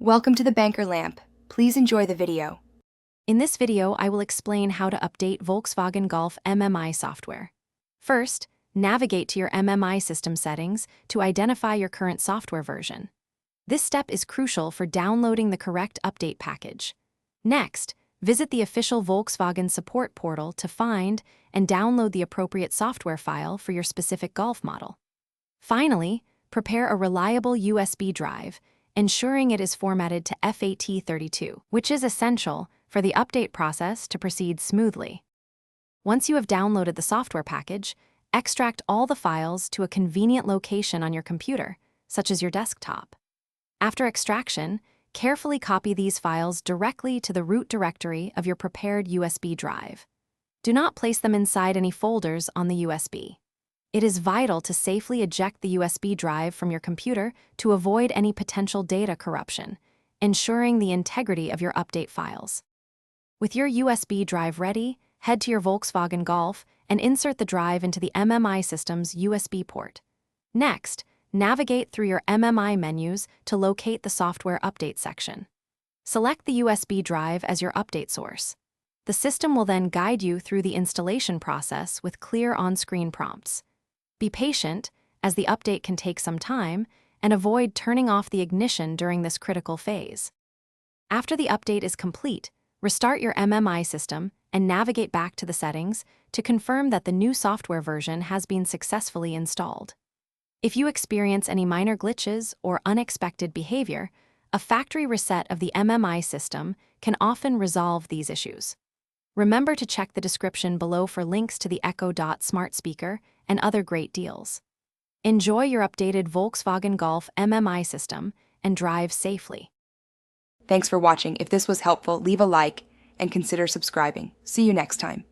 Welcome to the Banker Lamp. Please enjoy the video. In this video, I will explain how to update Volkswagen Golf MMI software. First, navigate to your MMI system settings to identify your current software version. This step is crucial for downloading the correct update package. Next, visit the official Volkswagen support portal to find and download the appropriate software file for your specific Golf model. Finally, prepare a reliable USB drive, ensuring it is formatted to FAT32, which is essential for the update process to proceed smoothly. Once you have downloaded the software package, extract all the files to a convenient location on your computer, such as your desktop. After extraction, carefully copy these files directly to the root directory of your prepared USB drive. Do not place them inside any folders on the USB. It is vital to safely eject the USB drive from your computer to avoid any potential data corruption, ensuring the integrity of your update files. With your USB drive ready, head to your Volkswagen Golf and insert the drive into the MMI system's USB port. Next, navigate through your MMI menus to locate the software update section. Select the USB drive as your update source. The system will then guide you through the installation process with clear on-screen prompts. Be patient, as the update can take some time, and avoid turning off the ignition during this critical phase. After the update is complete, restart your MMI system and navigate back to the settings to confirm that the new software version has been successfully installed. If you experience any minor glitches or unexpected behavior, a factory reset of the MMI system can often resolve these issues. Remember to check the description below for links to the Echo Dot smart speaker and other great deals. Enjoy your updated Volkswagen Golf MMI system and drive safely. Thanks for watching. If this was helpful, leave a like and consider subscribing. See you next time.